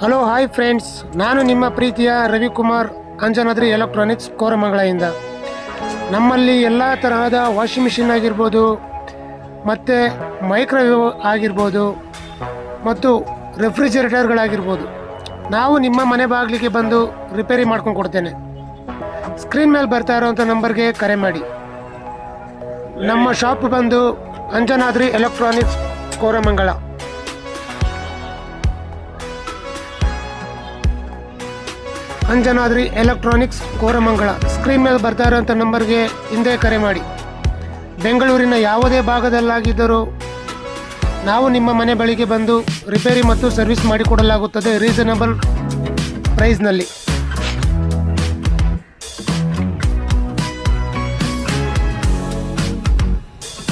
Hello hi friends, ನಾನು ನಿಮ್ಮ ಪ್ರೀತಿಯ ರವಿಕುಮಾರ್ ಅಂಜನಾದ್ರಿ ಎಲೆಕ್ಟ್ರಾನಿಕ್ಸ್ ಕೋರಮಂಗಲದಿಂದ. ನಮ್ಮಲ್ಲಿ ಎಲ್ಲ ತರಹದ ವಾಷಿಂಗ್ ಮಿಷಿನ್ ಆಗಿರ್ಬೋದು, ಮತ್ತು ಮೈಕ್ರೋವೇವ್ ಆಗಿರ್ಬೋದು, ಮತ್ತು ರೆಫ್ರಿಜರೇಟರ್ಗಳಾಗಿರ್ಬೋದು, ನಾವು ನಿಮ್ಮ ಮನೆ ಬಾಗಿಲಿಗೆ ಬಂದು ರಿಪೇರಿ ಮಾಡ್ಕೊಂಡು ಕೊಡ್ತೇನೆ. ಸ್ಕ್ರೀನ್ ಮೇಲೆ ಬರ್ತಾ ಇರೋವಂಥ ನಂಬರ್ಗೆ ಕರೆ ಮಾಡಿ. ನಮ್ಮ ಶಾಪ್ ಬಂದು Anjanadri electronics Koramangala. Anjanadri electronics Koramangala. Screen ಮೇಲೆ ಬರ್ತಾ ಇರೋಂಥ ನಂಬರ್ಗೆ ಹಿಂದೆ ಕರೆ ಮಾಡಿ. ಬೆಂಗಳೂರಿನ ಯಾವುದೇ ಭಾಗದಲ್ಲಾಗಿದ್ದರೂ ನಾವು ನಿಮ್ಮ ಮನೆ ಬಳಿಗೆ ಬಂದು ರಿಪೇರಿ ಮತ್ತು ಸರ್ವಿಸ್ ಮಾಡಿಕೊಡಲಾಗುತ್ತದೆ ರೀಸನಬಲ್ ಪ್ರೈಸ್ನಲ್ಲಿ.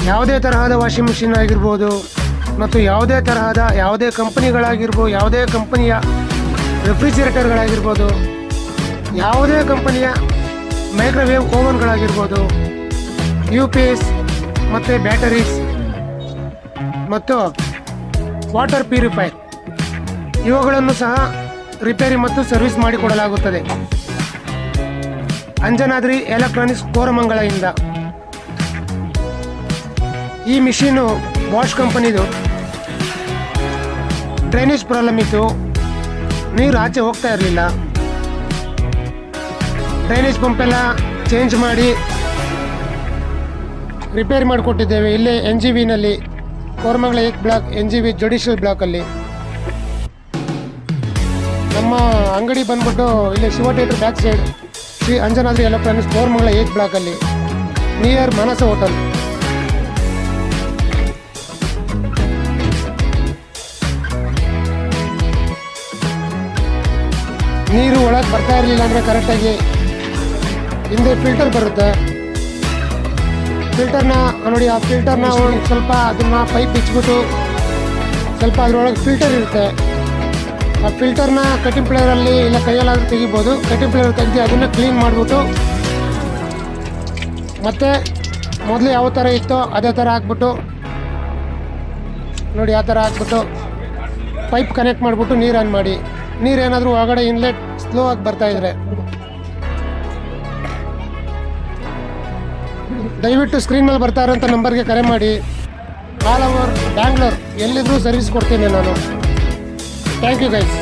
ಯಾವುದೇ ತರಹದ ವಾಷಿಂಗ್ ಮಿಷಿನ್ ಆಗಿರ್ಬೋದು, ಮತ್ತು ಯಾವುದೇ ಕಂಪನಿಗಳಾಗಿರ್ಬೋದು, ಯಾವುದೇ ಕಂಪನಿಯ ರೆಫ್ರಿಜರೇಟರ್ಗಳಾಗಿರ್ಬೋದು, ಯಾವುದೇ ಕಂಪನಿಯ ಮೈಕ್ರೋವೇವ್ ಓವನ್ಗಳಾಗಿರ್ಬೋದು, UPS ಮತ್ತು ಬ್ಯಾಟರೀಸ್ ಮತ್ತು ವಾಟರ್ ಪ್ಯೂರಿಫೈರ್ ಇವುಗಳನ್ನು ಸಹ ರಿಪೇರಿ ಮತ್ತು ಸರ್ವಿಸ್ ಮಾಡಿಕೊಡಲಾಗುತ್ತದೆ ಅಂಜನಾದ್ರಿ ಎಲೆಕ್ಟ್ರಾನಿಕ್ಸ್ ಕೋರಮಂಗಲದಿಂದ. ಈ ಮಿಷಿನು ಬಾಷ್ ಕಂಪನಿದು. ಡ್ರೈನೇಜ್ ಪ್ರಾಬ್ಲಮ್ ಇತ್ತು, ನೀರು ಆಚೆ ಹೋಗ್ತಾ ಇರಲಿಲ್ಲ. ಡ್ರೈನೇಜ್ ಪಂಪೆಲ್ಲ ಚೇಂಜ್ ಮಾಡಿ ರಿಪೇರಿ ಮಾಡಿಕೊಟ್ಟಿದ್ದೇವೆ. ಇಲ್ಲೇ NGVನಲ್ಲಿ ಕೋರಮಂಗಲ 1 ಬ್ಲಾಕ್ NGV ಜುಡಿಷಿಯಲ್ ಬ್ಲಾಕಲ್ಲಿ. ನಮ್ಮ ಅಂಗಡಿ ಬಂದ್ಬಿಟ್ಟು ಇಲ್ಲಿ Shiva theatre back side Shri Anjanadri electronics Koramangala 1 ಬ್ಲಾಕಲ್ಲಿ, ನಿಯರ್ ಮಾನಸ ಹೋಟೆಲ್. ನೀರು ಒಳಗೆ ಬರ್ತಾ ಇರಲಿಲ್ಲ ಅಂದರೆ ಕರೆಕ್ಟಾಗಿ ಹಿಂದೆ ಫಿಲ್ಟರ್ ಬರುತ್ತೆ. ಫಿಲ್ಟರ್ನ ನೋಡಿ, ಆ ಫಿಲ್ಟರ್ನ ಒಂದು ಸ್ವಲ್ಪ ಅದನ್ನು ಪೈಪ್ ಬಿಚ್ಚಿಬಿಟ್ಟು ಸ್ವಲ್ಪ ಅದರೊಳಗೆ ಫಿಲ್ಟರ್ ಇರುತ್ತೆ. ಆ ಫಿಲ್ಟರ್ನ ಕಟಿಂಗ್ ಪ್ಲೇಯರಲ್ಲಿ ಇಲ್ಲ ಕೈಯಲ್ಲಾದರೂ ತೆಗಿಬೋದು. ಕಟಿಂಗ್ ಪ್ಲೇಯರ್ ತೆಗೆದು ಅದನ್ನು ಕ್ಲೀನ್ ಮಾಡಿಬಿಟ್ಟು ಮತ್ತೆ ಮೊದಲು ಯಾವ ಥರ ಇತ್ತೋ ಅದೇ ಥರ ಹಾಕ್ಬಿಟ್ಟು ನೋಡಿ, ಆ ಥರ ಹಾಕ್ಬಿಟ್ಟು ಪೈಪ್ ಕನೆಕ್ಟ್ ಮಾಡಿಬಿಟ್ಟು ನೀರು ಆನ್ ಮಾಡಿ. ನೀರೇನಾದರೂ ಒಳಗಡೆ ಇನ್ಲೆಟ್ ಸ್ಲೋ ಆಗಿ ಬರ್ತಾಯಿದ್ರೆ ದಯವಿಟ್ಟು ಸ್ಕ್ರೀನ್ ಮೇಲೆ ಬರ್ತಾ ಇರೋಂಥ ನಂಬರ್ಗೆ ಕರೆ ಮಾಡಿ. ಆಲ್ ಓವರ್ ಬ್ಯಾಂಗ್ಳೂರ್ ಎಲ್ಲಿದ್ರೂ ಸರ್ವಿಸ್ ಕೊಡ್ತೀನಿ ನಾನು. Thank you guys.